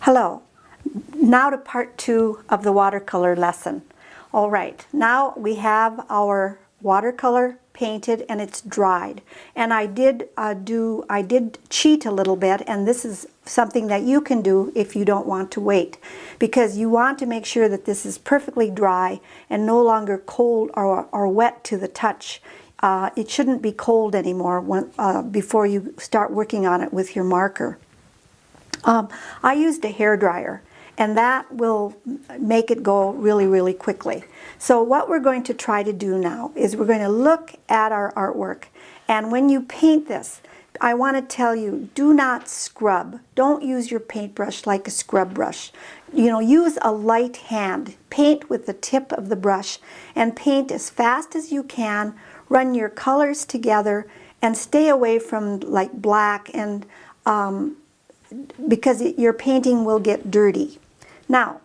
Hello. Now to part 2 of the watercolor lesson. All right, now we have our watercolor painted and it's dried. And I did cheat a little bit, and this is something that you can do if you don't want to wait, because you want to make sure that this is perfectly dry and no longer cold or wet to the touch. It shouldn't be cold anymore before you start working on it with your marker. I used a hairdryer, and that will make it go really, really quickly. So what we're going to try to do now is we're going to look at our artwork. And when you paint this, I want to tell you, do not scrub. Don't use your paintbrush like a scrub brush. Use a light hand. Paint with the tip of the brush and paint as fast as you can. Run your colors together and stay away from like black and because your painting will get dirty. Now,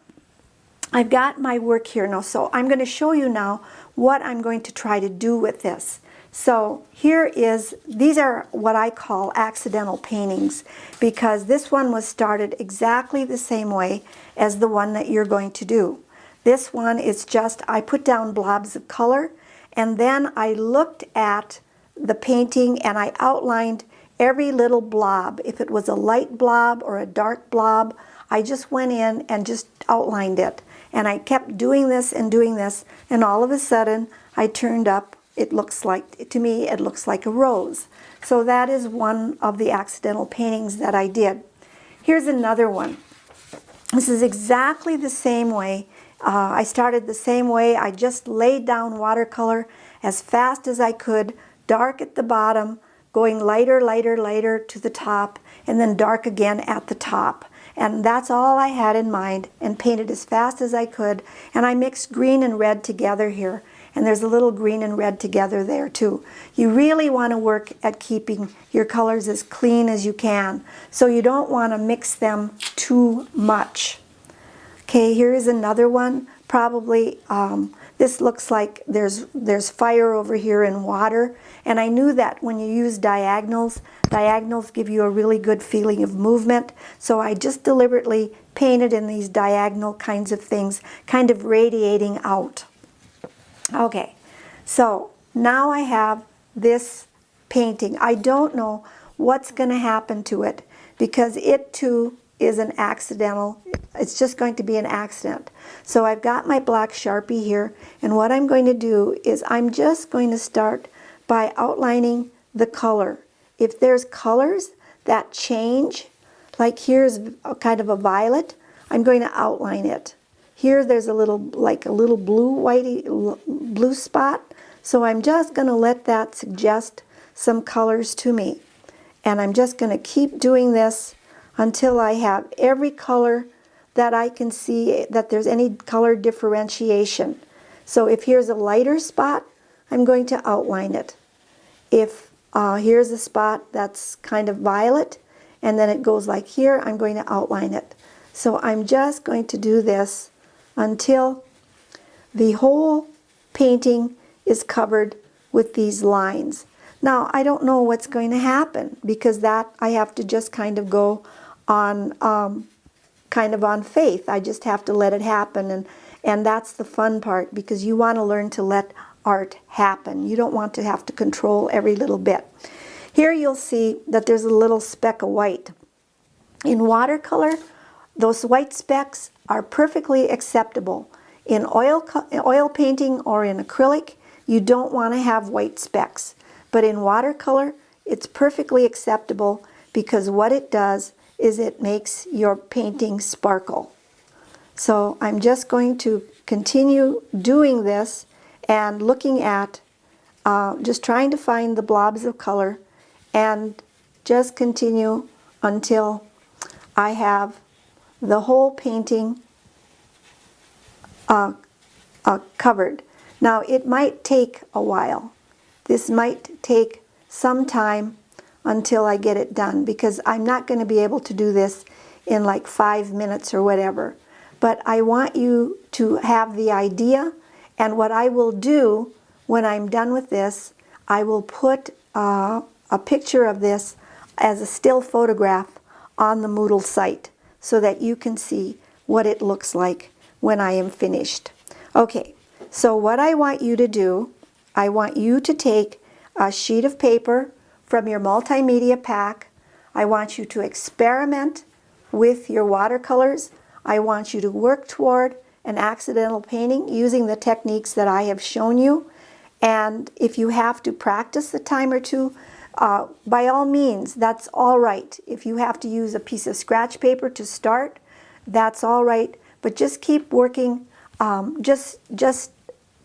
I've got my work here now, so I'm going to show you now what I'm going to try to do with this. So these are what I call accidental paintings, because this one was started exactly the same way as the one that you're going to do. This one is just, I put down blobs of color, and then I looked at the painting and I outlined every little blob. If it was a light blob or a dark blob, I just went in and just outlined it. And I kept doing this, and all of a sudden I turned up, to me it looks like a rose. So that is one of the accidental paintings that I did. Here's another one. This is exactly the same way. I started the same way. I just laid down watercolor as fast as I could, dark at the bottom, going lighter, lighter, lighter to the top, and then dark again at the top. And that's all I had in mind, and painted as fast as I could. And I mixed green and red together here. And there's a little green and red together there too. You really want to work at keeping your colors as clean as you can. So you don't want to mix them too much. Okay, here is another one. Probably this looks like there's fire over here in water, and I knew that when you use diagonals give you a really good feeling of movement, so I just deliberately painted in these diagonal kinds of things, kind of radiating out. Okay, so now I have this painting. I don't know what's going to happen to it, because it too is an accidental. It's just going to be an accident. So I've got my black Sharpie here, and what I'm going to do is I'm just going to start by outlining the color. If there's colors that change, like here's kind of a violet, I'm going to outline it. Here there's a little blue spot, so I'm just going to let that suggest some colors to me. And I'm just going to keep doing this until I have every color that I can see that there's any color differentiation. So if here's a lighter spot, I'm going to outline it. If here's a spot that's kind of violet, and then it goes like here, I'm going to outline it. So I'm just going to do this until the whole painting is covered with these lines. Now, I don't know what's going to happen, because that I have to just kind of go on faith. I just have to let it happen, and that's the fun part, because you want to learn to let art happen. You don't want to have to control every little bit. Here you'll see that there's a little speck of white. In watercolor, those white specks are perfectly acceptable. In oil painting or in acrylic, you don't want to have white specks. But in watercolor, it's perfectly acceptable, because what it does is it makes your painting sparkle. So I'm just going to continue doing this and looking at, just trying to find the blobs of color, and just continue until I have the whole painting covered. Now, it might take a while. This might take some time until I get it done, because I'm not going to be able to do this in like 5 minutes or whatever. But I want you to have the idea, and what I will do when I'm done with this, I will put a picture of this as a still photograph on the Moodle site. so that you can see what it looks like when I am finished. Okay, so what I want you to do, I want you to take a sheet of paper from your multimedia pack. I want you to experiment with your watercolors. I want you to work toward an accidental painting using the techniques that I have shown you. And if you have to practice a time or two, by all means, that's all right. If you have to use a piece of scratch paper to start, that's all right. But just keep working, just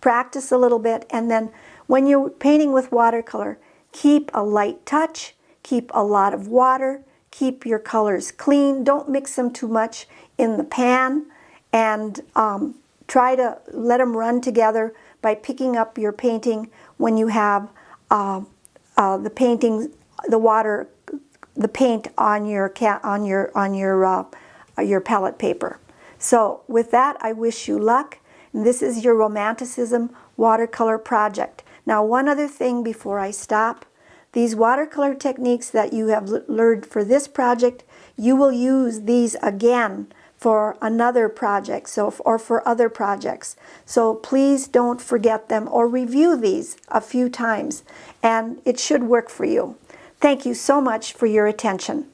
practice a little bit. And then when you're painting with watercolor, keep a light touch, keep a lot of water, keep your colors clean. Don't mix them too much in the pan, and try to let them run together by picking up your painting when you have the paint on your palette paper. So with that, I wish you luck. And this is your Romanticism watercolor project. Now, one other thing before I stop. These watercolor techniques that you have learned for this project, you will use these again for another project, or for other projects. So please don't forget them, or review these a few times, and it should work for you. Thank you so much for your attention.